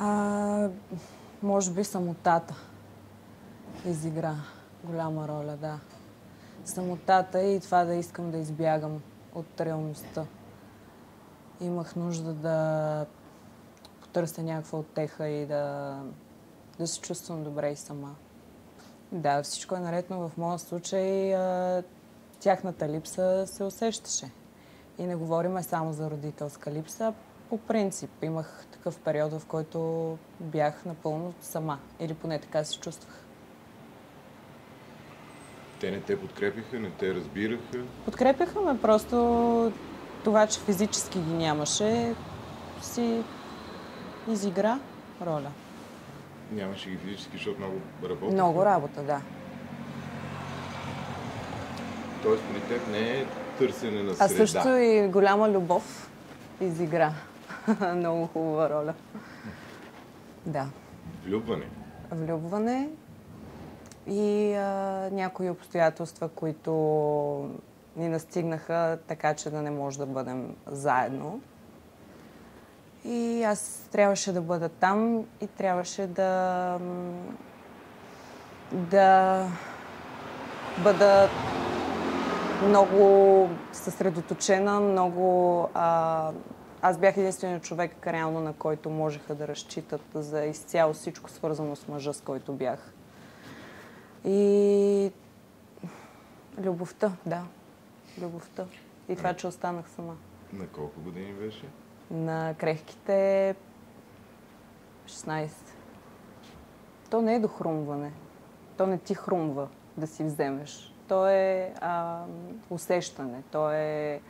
А, може би самотата изигра голяма роля, да. Самотата и това да искам да избягам от реалността. Имах нужда да потърся някаква утеха и да се чувствам добре и сама. Да, всичко е наред, но в моя случай тяхната липса се усещаше. И не говорим само за родителска липса. По принцип имах такъв период, в който бях напълно сама. Или поне така се чувствах. Те не те подкрепиха, не те разбираха? Подкрепяха ме, просто това, че физически ги нямаше, си изигра роля. Нямаше ги физически, защото много работа? Много работа, да. Тоест при теб не е търсене на среда? А също и голяма любов изигра много хубава роля. Да. Влюбване? Влюбване и някои обстоятелства, които ни настигнаха така, че да не може да бъдем заедно. И аз трябваше да бъда там и трябваше да бъда много съсредоточена, много... Аз бях единственият човек, реално, на който можеха да разчитат за изцяло всичко свързано с мъжа, с който бях. И любовта, да. Любовта. И това, че останах сама. На колко години беше? На крехките 16. То не е дохрумване. То не ти хрумва да си вземеш. То е усещане. То е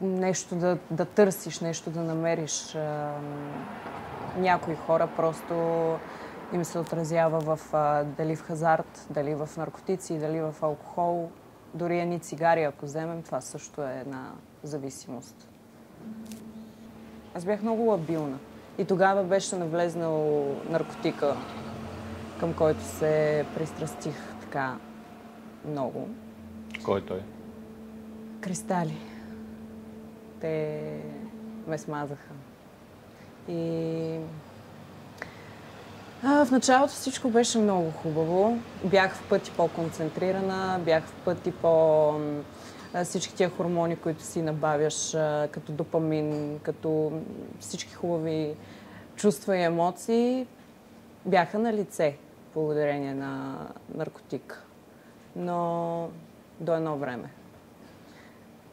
нещо да търсиш, нещо да намериш. Някои хора просто им се отразява дали в хазарт, дали в наркотици, дали в алкохол. Дори едни цигари, ако вземем, това също е една зависимост. Аз бях много лабилна. И тогава беше навлезнал наркотика, към който се пристрастих така много. Кой той? Кристали. Те ме смазаха. И в началото всичко беше много хубаво. Бях в пъти по-концентрирана, бях в пъти всички тия хормони, които си набавяш, като допамин, като всички хубави чувства и емоции, бяха на лице благодарение на наркотик. Но до едно време.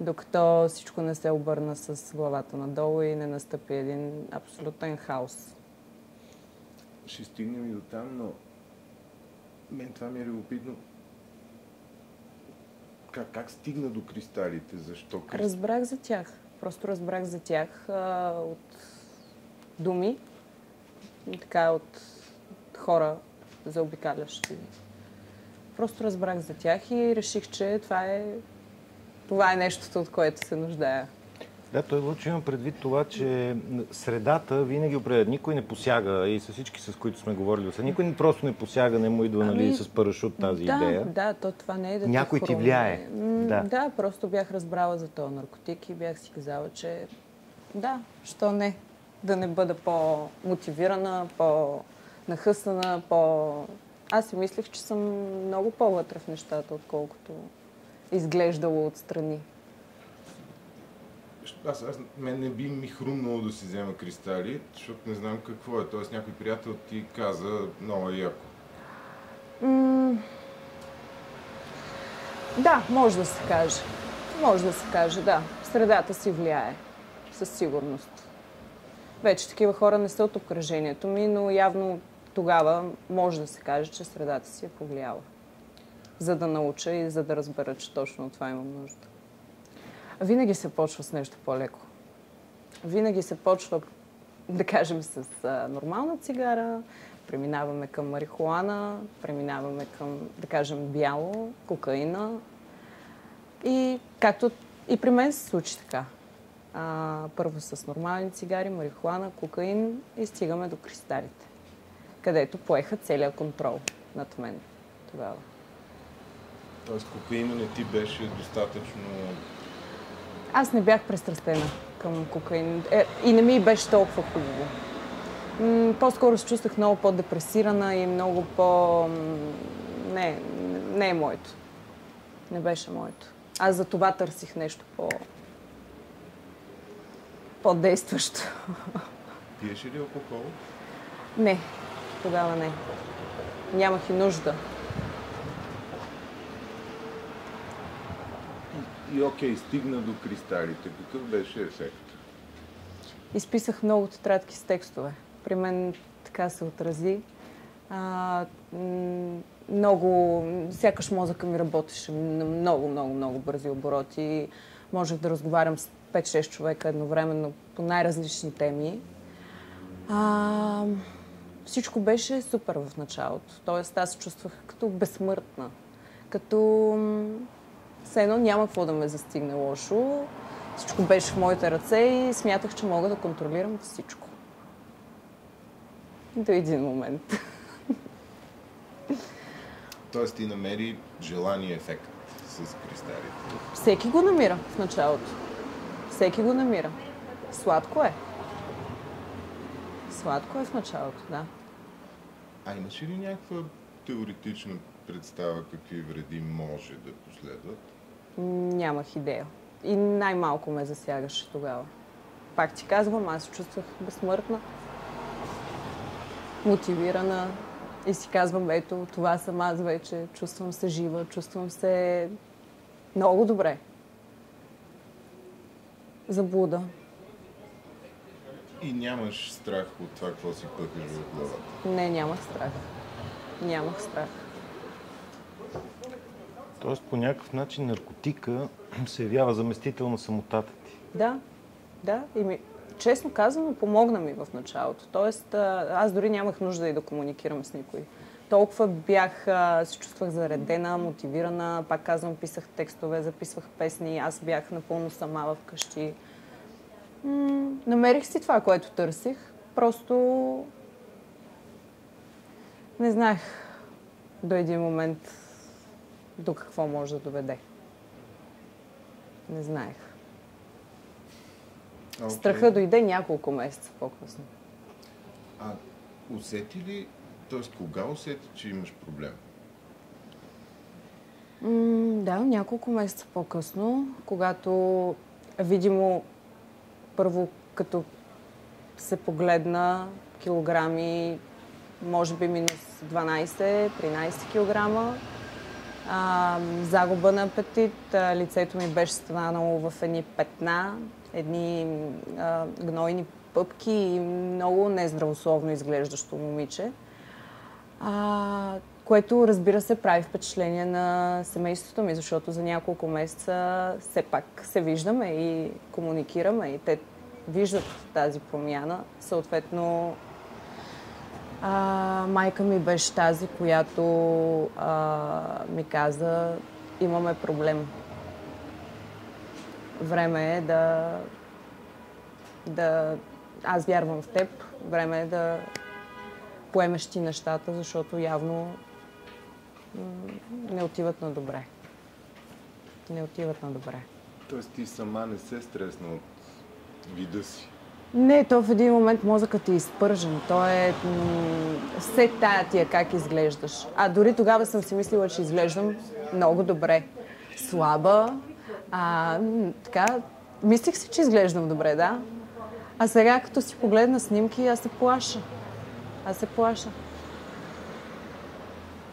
Докато всичко не се обърна с главата надолу и не настъпи един абсолютен хаос. Ще стигнем и до там, но мен това ми е любопитно. Как стигна до кристалите? Защо? Разбрах за тях. Просто разбрах за тях от думи, така от хора заобикалящи. Просто разбрах за тях и реших, че това е нещото, от което се нуждая. Да, той Лъчо има предвид това, че средата винаги определя. Никой не посяга и с всички, с които сме говорили. Никой просто не посяга, не му идва с парашут тази идея. Да, това не е да някой ти влияе. Да, просто бях разбрала за този наркотик и бях си казала, че да, що не? Да не бъда по-мотивирана, по-нахъсана, Аз си мислех, че съм много по-вътре в нещата, отколкото изглеждало отстрани. Мен не би ми хрумнало да си взема кристали, защото не знам какво е. Тоест някой приятел ти каза много яко. Да, може да се каже. Може да се каже, да. Средата си влияе. Със сигурност. Вече такива хора не са от обкръжението ми, но явно тогава може да се каже, че средата си е повлияла. За да науча и за да разбера, че точно от това имам нужда. Винаги се почва с нещо по-леко. Винаги се почва, да кажем, с нормална цигара, преминаваме към марихуана, преминаваме към, да кажем, бяло, кокаина. И както и при мен се случи така. Първо с нормални цигари, марихуана, кокаин и стигаме до кристалите, където поеха целият контрол над мен тогава. Тоест кокаина не ти беше достатъчно Аз не бях пристрастена към кокаин и не ми беше толкова хубаво. По-скоро се чувствах много по-депресирана и много по... Не е моето. Не беше моето. Аз за това търсих нещо по-действащо. Пиеш ли алкохол? Не, тогава не. Нямах и нужда. И окей, стигна до кристалите. Какъв беше ефект? Изписах много тетрадки с текстове. При мен така се отрази. Много, сякаш мозъка ми работеше на много бързи обороти. Можех да разговарям с 5-6 човека едновременно по най-различни теми. Всичко беше супер в началото. Тоест аз се чувствах като безсмъртна. Като все едно няма какво да ме застигне лошо. Всичко беше в моите ръце и смятах, че мога да контролирам всичко. До един момент. Тоест ти намери желания ефект с кристалите? Всеки го намира в началото. Всеки го намира. Сладко е. Сладко е в началото, да. А имаш ли някаква теоретична представа какви вреди може да последват? Нямах идея. И най-малко ме засягаше тогава. Пак ти казвам, аз се чувствах безсмъртна, мотивирана и си казвам, ето, това съм аз вече, чувствам се жива, чувствам се много добре. Заблуда. И нямаш страх от това, какво си пъкаш в главата? Не, нямах страх. Нямах страх. Тоест по някакъв начин наркотика се явява заместител на самотата ти. Да. И честно казано, помогна ми в началото. Тоест, аз дори нямах нужда и да комуникирам с никой. Толкова се чувствах заредена, мотивирана, пак казвам, писах текстове, записвах песни, аз бях напълно сама вкъщи. Намерих си това, което търсих. Просто не знаех до един момент до какво може да доведе. Не знаех. Okay. Страха дойде няколко месеца по-късно. Усети ли, т.е. кога усети, че имаш проблем? Да, няколко месеца по-късно, когато видимо първо като се погледна килограми, може би минус 12-13 килограма, загуба на апетит, лицето ми беше станало в едни петна, едни гнойни пъпки и много нездравословно изглеждащо момиче, което, разбира се, прави впечатление на семейството ми, защото за няколко месеца все пак се виждаме и комуникираме и те виждат тази промяна. Съответно, майка ми беше тази, която ми каза, имаме проблем. Време е аз вярвам в теб, време е да поемеш ти нещата, защото явно не отиват на добре. Не отиват на добре. Тоест ти сама не се стресна от вида си? Не, то в един момент мозъкът ти е изпържен. То е все тая ти е как изглеждаш. Дори тогава съм си мислила, че изглеждам много добре. Слаба. Така, мислих си, че изглеждам добре, да. А сега, като си погледна снимки, аз се плаша.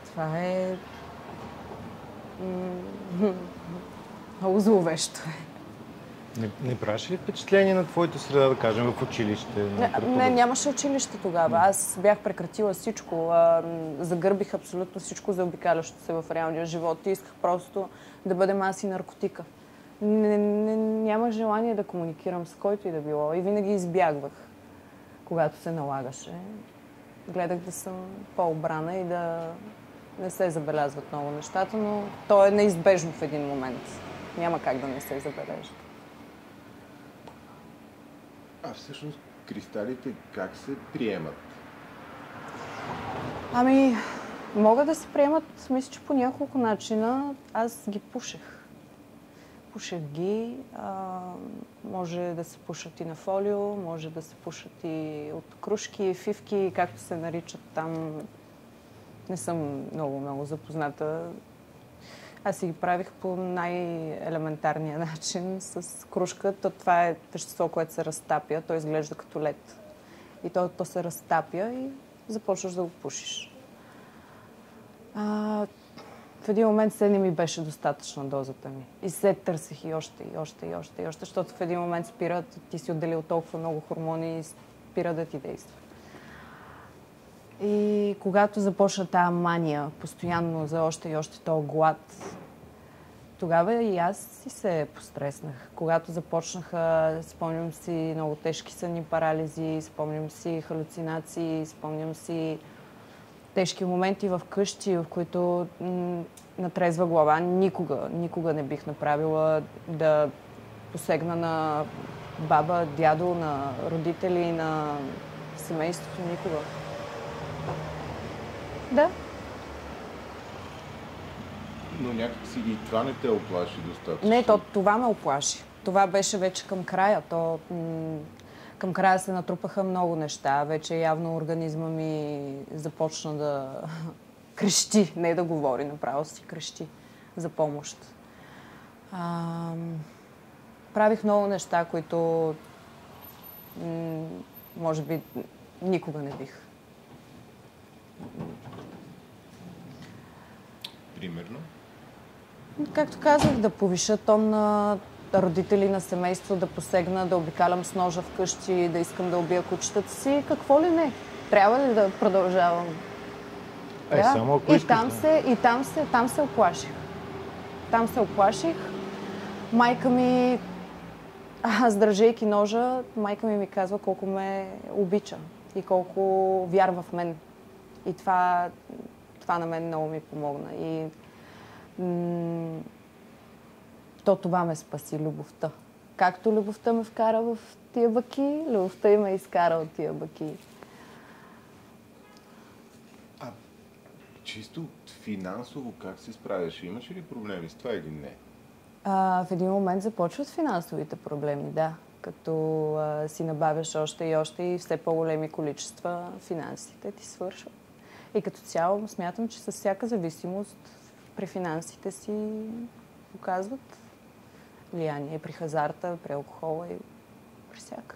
Това е много зловещо. Не правиш ли впечатление на твоята среда, да кажем, в училище? Не, нямаше училище тогава. Аз бях прекратила всичко. Загърбих абсолютно всичко заобикалящо се в реалния живот и исках просто да бъдем аз и наркотика. Нямах желание да комуникирам с който и да било. И винаги избягвах, когато се налагаше. Гледах да съм по-обрана и да не се забелязват много нещата, но то е неизбежно в един момент. Няма как да не се забележат. Всъщност, кристалите как се приемат? Могат да се приемат, мисля, че по няколко начина. Аз ги пушех. пушех ги. Може да се пушат и на фолио, може да се пушат и от кружки, фивки, както се наричат там. Не съм много запозната. Аз си ги правих по най-елементарния начин с кружка. Това е вещество, което се разтапя. То изглежда като лед. И то се разтапя и започваш да го пушиш. В един момент се не ми беше достатъчна дозата ми. И се търсих и още, защото в един момент спират, ти си отделил толкова много хормони и спира да ти действа. И когато започна тая мания, постоянно за още и още този глад, тогава и аз си се постреснах. Когато започнаха, спомням си много тежки сънни парализи, спомням си халюцинации, спомням си тежки моменти в къщи, в които на трезва глава никога не бих направила да посегна на баба, дядо, на родители, на семейството. Никога. Да. Но някакси и това не те оплаши достатъчно. Не, това ме оплаши. Това беше вече към края. Към края се натрупаха много неща. Вече явно организма ми започна да крещи. Не да говори, направо си крещи за помощ. Правих много неща, които може би никога не бих. Примерно? Както казах, да повиша тон на родители, на семейство, да посегна, да обикалям с ножа вкъщи, да искам да убия кучетата си. Какво ли не? Трябва ли да продължавам? Само ако искаш, там се оплаших. Там се оплаших. Майка ми, аз държейки ножа, майка ми казва колко ме обича и колко вярва в мен. И това на мен много ми помогна. И това ме спаси, любовта. Както любовта ме вкара в тия баки, любовта и ме изкара от тия баки. Чисто финансово как се справяш? Имаш ли проблеми с това или не? В един момент започват финансовите проблеми, да. Като си набавяш още и все по-големи количества, финансите ти свършват. И като цяло смятам, че с всяка зависимост при финансите си показват влияние. При хазарта, при алкохола и при всяка.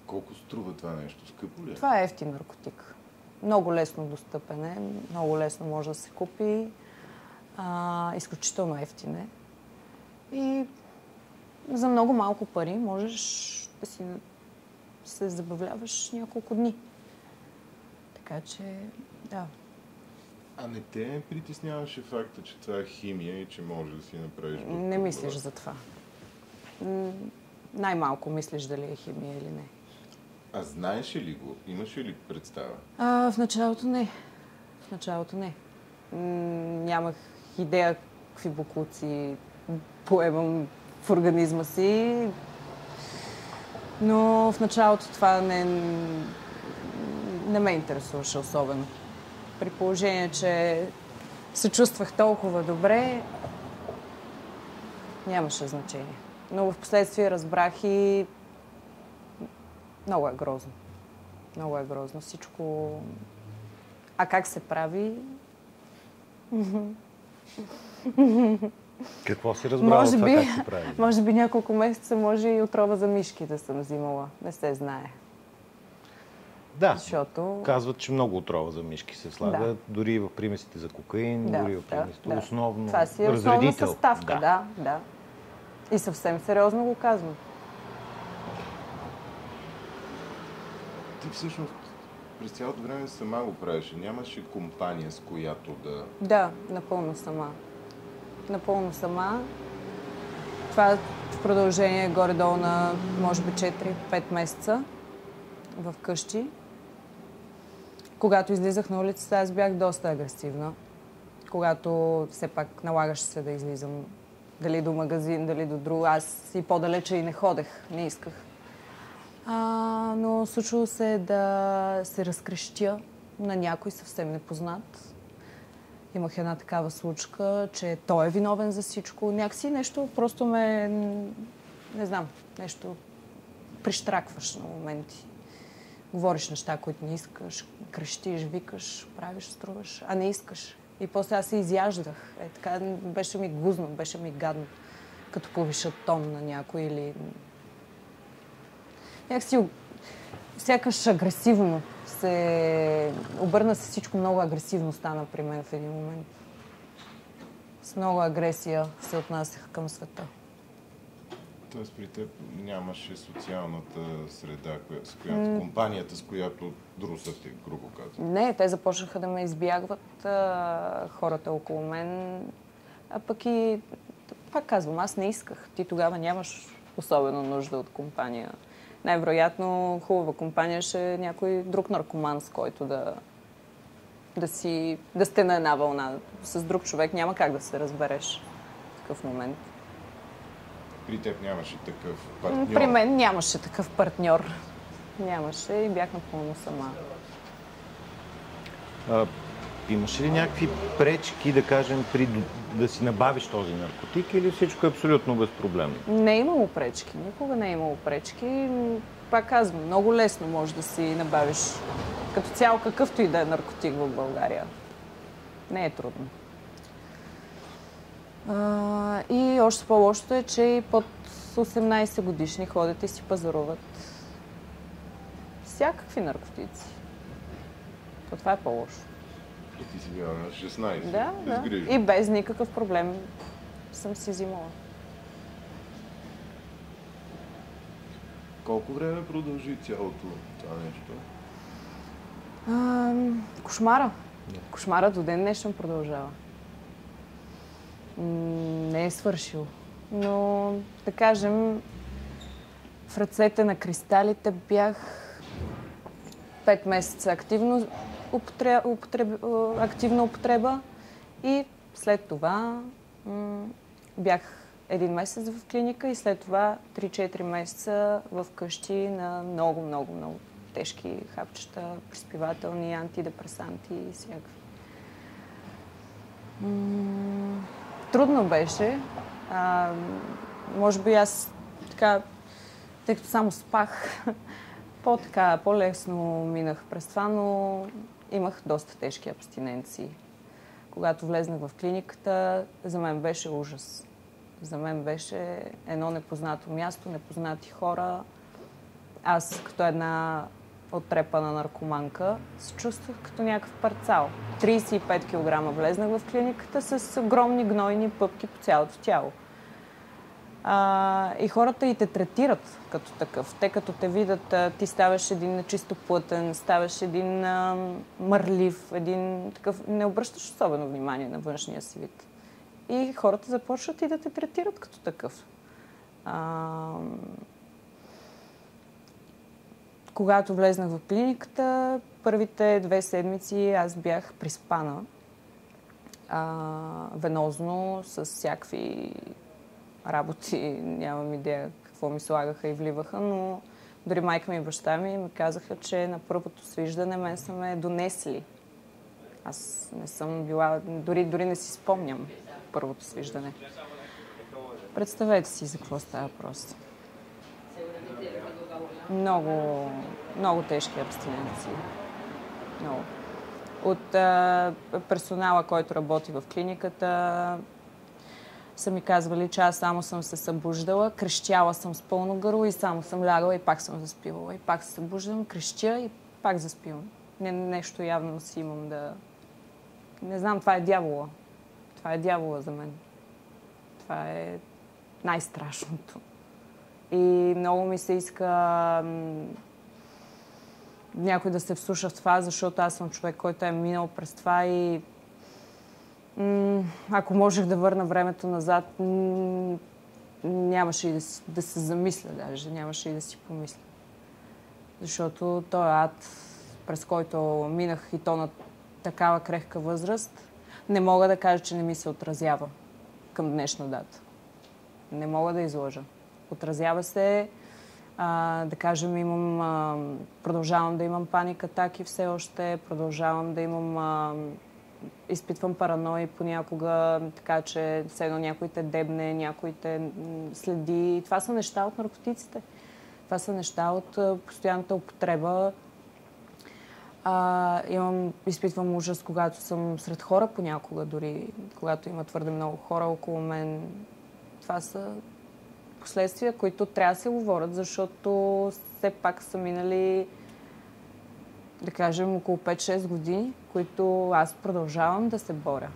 Колко струва това нещо? Скъпо ли е? Това е евтин наркотик. Много лесно достъпен е, много лесно може да се купи. Изключително ефтин е. И за много малко пари можеш да си се забавляваш няколко дни. Така че, да. А не те притесняваше факта, че това е химия и че може да си направиш... Не мислиш за това. Най-малко мислиш дали е химия или не. А знаеш ли го? Имаш ли представа? В началото не. Нямах идея какви боклуци поемам в организма си. Но в началото това не ме интересуваше особено. При положение, че се чувствах толкова добре, нямаше значение. Но в последствие разбрах и много е грозно. Много е грозно всичко. А как се прави? Какво си разбрала това, как се прави? Може би няколко месеца, може и отрова за мишки да съм взимала. Не се знае. Да, защото... казват, че много отрова за мишки се слага, да. Дори и в примесите за кокаин, дори и в примесите. Да. Основно това си е основна съставка, да. И съвсем сериозно го казвам. Ти всъщност през цялото време сама го правиш. Нямаше компания, с която да... Да, напълно сама. Напълно сама. Това в продължение горе-долу на, може би, 4-5 месеца в къщи. Когато излизах на улицата, аз бях доста агресивна. Когато все пак налагаше се да излизам дали до магазин, дали до друг. Аз и по-далече и не ходех, не исках. Но случило се да се разкрещя на някой съвсем непознат. Имах една такава случка, че той е виновен за всичко. Някакси нещо просто не знам, нещо прищракваш на моменти. Говориш неща, които не искаш, крещиш, викаш, правиш, струваш, а не искаш. И после аз се изяждах. Така беше ми гузно, беше ми гадно, като повишат тон на някой или... Някакси сякаш агресивно се... Обърна се всичко много агресивно стана при мен в един момент. С много агресия се отнасях към света. Тоест при теб нямаше социалната среда, компанията, с която друсате, грубо казвам. Не, те започнаха да ме избягват хората около мен. А пък и, пак казвам, аз не исках. Ти тогава нямаш особено нужда от компания. Най-вероятно хубава компания ще е някой друг наркоман, с който да сте на една вълна. С друг човек няма как да се разбереш в такъв момент. При теб нямаше такъв партньор? При мен нямаше такъв партньор. Нямаше и бях напълно сама. Имаше ли някакви пречки, да кажем, да си набавиш този наркотик или всичко е абсолютно безпроблемно? Не е имало пречки. Никога не е имало пречки. Пак казвам, много лесно можеш да си набавиш като цяло какъвто и да е наркотик в България. Не е трудно. И още по-лошото е, че и под 18 годишни ходят и си пазаруват всякакви наркотици. Това е по-лошо. И ти си била на 16, да. безгрижно. И без никакъв проблем съм си взимала. Колко време продължи цялото това нещо? Кошмара. Кошмара до ден днешен продължава. Не е свършил. Но, да кажем, в ръцете на кристалите бях 5 месеца активна употреба и след това бях 1 месец в клиника и след това 3-4 месеца в къщи на много тежки хапчета, приспивателни, антидепресанти и всякакви. Трудно беше. Може би аз така, тъй като само спах, по-лесно минах през това, но имах доста тежки абстиненции. Когато влезнах в клиниката, за мен беше ужас. За мен беше едно непознато място, непознати хора. Аз, като една оттрепана наркоманка, се чувствах като някакъв парцал. 35 кг влезнах в клиниката с огромни гнойни пъпки по цялото тяло. И хората и те третират като такъв. Те като те видят, ти ставаш един чисто плътен, ставаш един мърлив, един такъв... Не обръщаш особено внимание на външния си вид. И хората започват и да те третират като такъв. Когато влезнах в клиниката, първите 2 седмици аз бях приспана. Венозно, с всякакви работи. Нямам идея какво ми слагаха и вливаха, но дори майка ми и баща ми казаха, че на първото свиждане мен са ме донесли. Аз не съм била... Дори не си спомням първото свиждане. Представете си за какво става въпрос. Много тежки абстиненции. Много. От персонала, който работи в клиниката, са ми казвали, че аз само съм се събуждала, крещяла съм с пълно гърло и само съм лягала и пак съм заспивала. И пак се събуждам, крещя и пак заспивам. Нещо явно си имам да... Не знам, това е дявола. Това е дявола за мен. Това е най-страшното. И много ми се иска някой да се вслуша в това, защото аз съм човек, който е минал през това и ако можех да върна времето назад, нямаше и да се замисля даже, нямаше и да си помисля. Защото той е ад, през който минах и то на такава крехка възраст, не мога да кажа, че не ми се отразява към днешна дата. Не мога да излъжа. Отразява се, да кажем, продължавам да имам паник атаки все още, продължавам да имам изпитвам паранои понякога, така че все едно някой те дебне, някой те следи. Това са неща от наркотиците. Това са неща от постоянната употреба. Изпитвам ужас, когато съм сред хора понякога, дори когато има твърде много хора около мен. Това са последствия, които трябва да се говорят, защото все пак са минали, да кажем, около 5-6 години, които аз продължавам да се боря.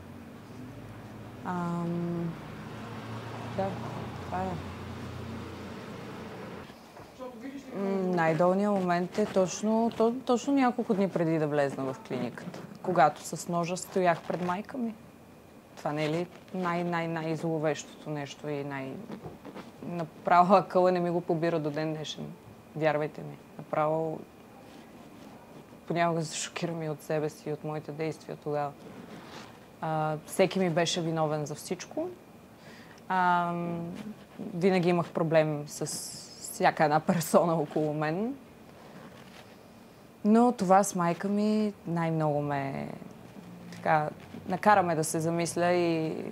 Да, това е. Най-долният момент е точно няколко дни преди да влезна в клиниката, когато с ножа стоях пред майка ми. Това не е ли най-зловещото нещо и направо акъла не ми го побира до ден днешен. Вярвайте ми. Направо понякога се шокирам и от себе си, и от моите действия тогава. Всеки ми беше виновен за всичко. Винаги имах проблем с всяка една персона около мен. Но това с майка ми най-много ме накара ме да се замисля и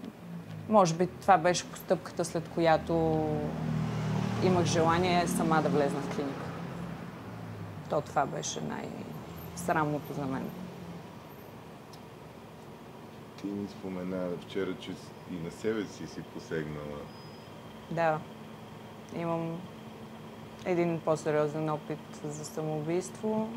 може би това беше постъпката, след която имах желание сама да влезна в клиника. Това беше най-срамното за мен. Ти ми спомена вчера, че и на себе си посегнала. Да. Имам един по-сериозен опит за самоубийство.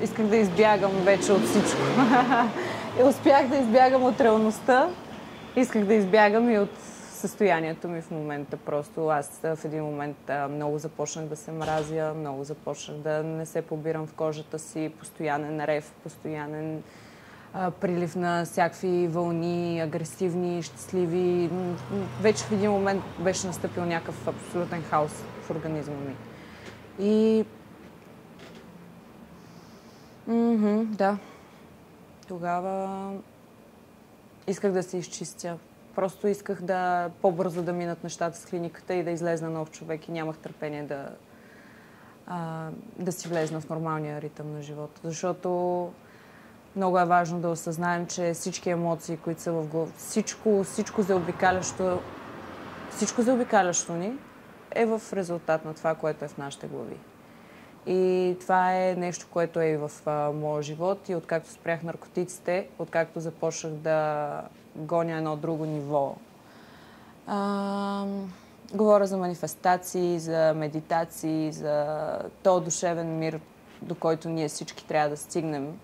Исках да избягам вече от всичко. И успях да избягам от реалността. Исках да избягам и от състоянието ми в момента. Просто аз в един момент много започнах да се мразя, много започнах да не се побирам в кожата си, постоянен рев, постоянен прилив на всякакви вълни, агресивни, щастливи. Вече в един момент беше настъпил някакъв абсолютен хаос в организма ми. И да. Тогава исках да се изчистя. Просто исках по-бързо да минат нещата с клиниката и да излезна нов човек и нямах търпение да си влезна в нормалния ритъм на живота. Защото много е важно да осъзнаем, че всички емоции, които са в глава, всичко заобикалящо ни е в резултат на това, което е в нашите глави. И това е нещо, което е и в моя живот. И откакто спрях наркотиците, откакто започнах да гоня едно друго ниво. Говоря за манифестации, за медитации, за този душевен мир, до който ние всички трябва да стигнем.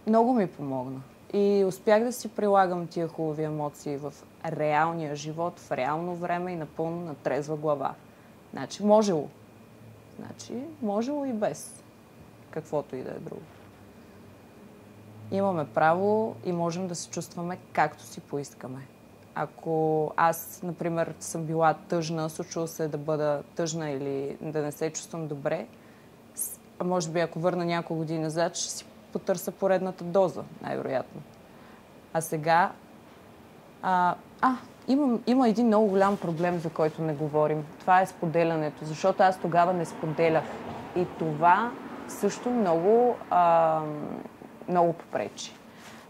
Много ми помогна. И успях да си прилагам тия хубави емоции в реалния живот, в реално време и напълно на трезва глава. Значи, можело и без каквото и да е друго. Имаме право и можем да се чувстваме както си поискаме. Ако аз, например, съм била тъжна, случва се да бъда тъжна или да не се чувствам добре, може би ако върна няколко години назад, ще си потърся поредната доза, най-вероятно. А сега има един много голям проблем, за който не говорим. Това е споделянето, защото аз тогава не споделях. И това също много попречи.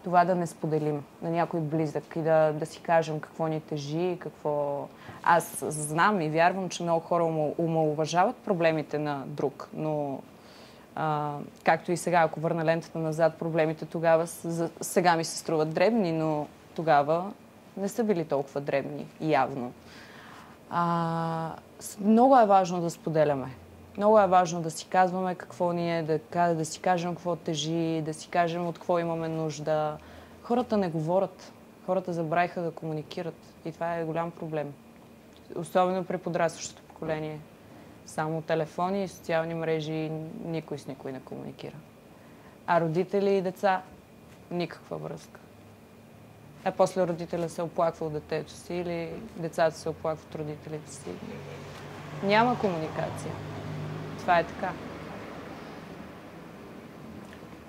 Това да не споделим на някой близък и да си кажем какво ни тежи, какво... Аз знам и вярвам, че много хора омаловажават проблемите на друг, но както и сега, ако върна лентата назад, проблемите тогава сега ми се струват дребни, но тогава не са били толкова дребни, явно. Много е важно да споделяме. Много е важно да си казваме какво ни е, да си кажем какво тежи, да си кажем от какво имаме нужда. Хората не говорят. Хората забравиха да комуникират. И това е голям проблем. Особено при подрастващото поколение. Само телефони и социални мрежи, никой с никой не комуникира. А родители и деца – никаква връзка. После родителя се оплаква от детето си или децата се оплакват от родителите си. Няма комуникация. Това е така.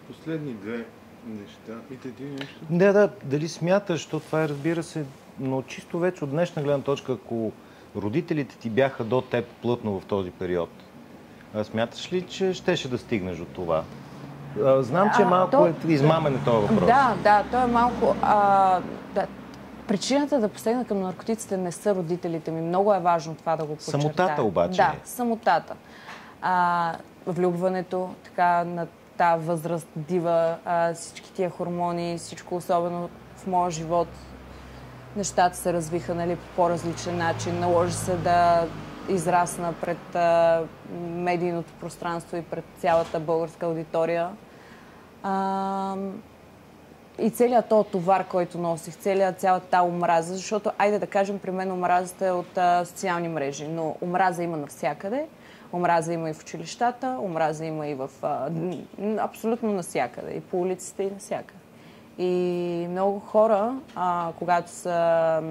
Последни две неща. Ти нещо? Да, дали смяташ, защото това е, разбира се, но чисто вече от днешна гледна точка, ако родителите ти бяха до теб плътно в този период, смяташ ли, че щеше да стигнеш от това? Знам, че малко е измамен този въпрос. Да, то е малко... да. Причината да посегна към наркотиците не са родителите ми. Много е важно това да го подчертая. Самотата обаче. Да, самотата. Влюбването, така на тази възраст, дива, всички тия хормони, всичко, особено в моя живот, нещата се развиха, нали, по по-различен начин. Наложи се да израсна пред медийното пространство и пред цялата българска аудитория. И целият този товар, който носих, цялата тази омраза, защото, айде да кажем, при мен омразата е от социални мрежи, но омраза има навсякъде. Омраза има и в училищата, омраза има и в абсолютно навсякъде, и по улиците, и навсякъде. И много хора, когато са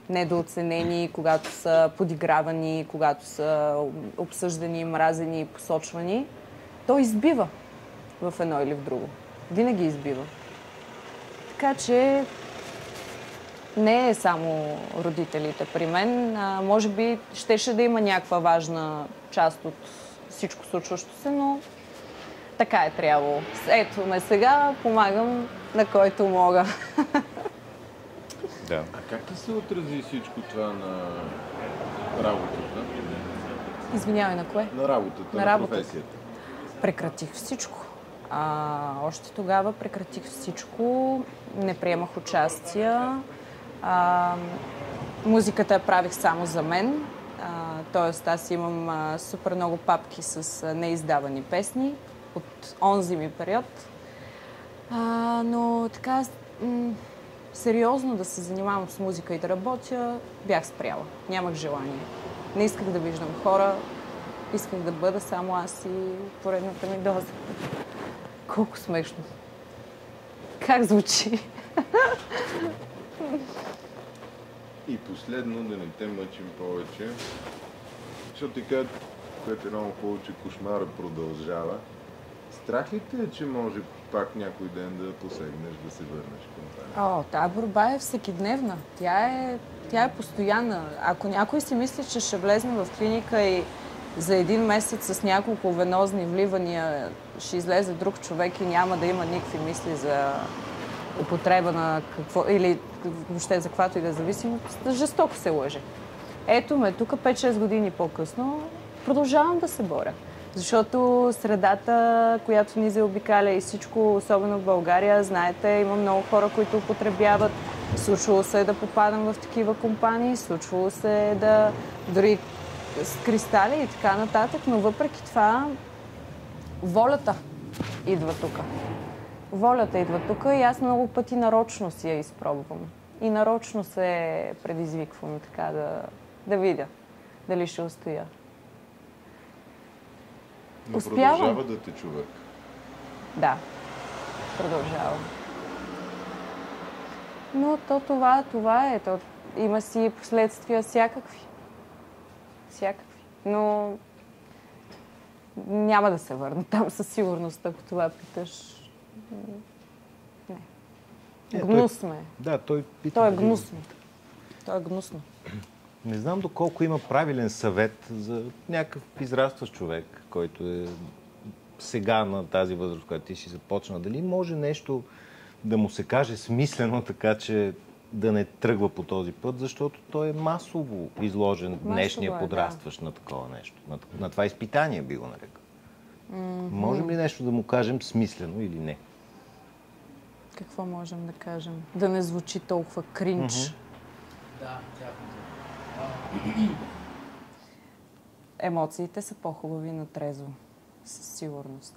недооценени, когато са подигравани, когато са обсъждани, мразени, посочвани, то избива в едно или в друго. Винаги избива. Така че не е само родителите при мен. Може би щеше да има някаква важна част от всичко случващо се, но така е трябвало. Ето ме сега, помагам на който мога. Да. А как ти се отрази всичко това на работата? Извинявай, на кое? На работата, на професията. Прекратих всичко. Още тогава прекратих всичко. Не приемах участия. Музиката я правих само за мен. Тоест аз имам супер много папки с неиздавани песни от онзи ми период. Но така сериозно да се занимавам с музика и да работя, бях спряла. Нямах желание. Не исках да виждам хора. Исках да бъда само аз и поредната ми доза. Колко смешно. Как звучи? И последно, да не те мъчим повече, защото ти кажат, което е много хубаво, че кошмара продължава. Страх ли те е, че може пак някой ден да посегнеш, да се върнеш към това? Тази борба е всекидневна. Тя е постоянна. Ако някой си мисли, че ще влезне в клиника и за един месец с няколко венозни вливания ще излезе друг човек и няма да има никакви мисли за употреба на какво, или въобще за каквато и да е зависимост, жестоко се лъже. Ето ме, тук 5-6 години по-късно продължавам да се боря. Защото средата, която ни заобикаля и всичко, особено в България, знаете, има много хора, които употребяват. Случвало се да попадам в такива компании, случвало се да дори с кристали и така нататък, но въпреки това волята идва тук. Волята идва тук и аз много пъти нарочно си я изпробвам. И нарочно се предизвиквам така да видя дали ще устоя. Но успявам. Продължава да те човек. Да, продължава. Но това е. Има си последствия всякакви. Но няма да се върна там със сигурност, ако това питаш. Не. Гнусно е. Да, той пита. То е гнусно. То е гнусно. Не знам доколко има правилен съвет за някакъв израстващ човек, който е сега на тази възраст, която ти си започна. Дали може нещо да му се каже смислено, така че да не тръгва по този път, защото той е масово изложен днешния подрастващ на такова нещо. На това изпитание би го нарекал. Можем ли нещо да му кажем смислено или не? Какво можем да кажем? Да не звучи толкова кринч. Да, Емоциите са по-хубави на трезво. Със сигурност.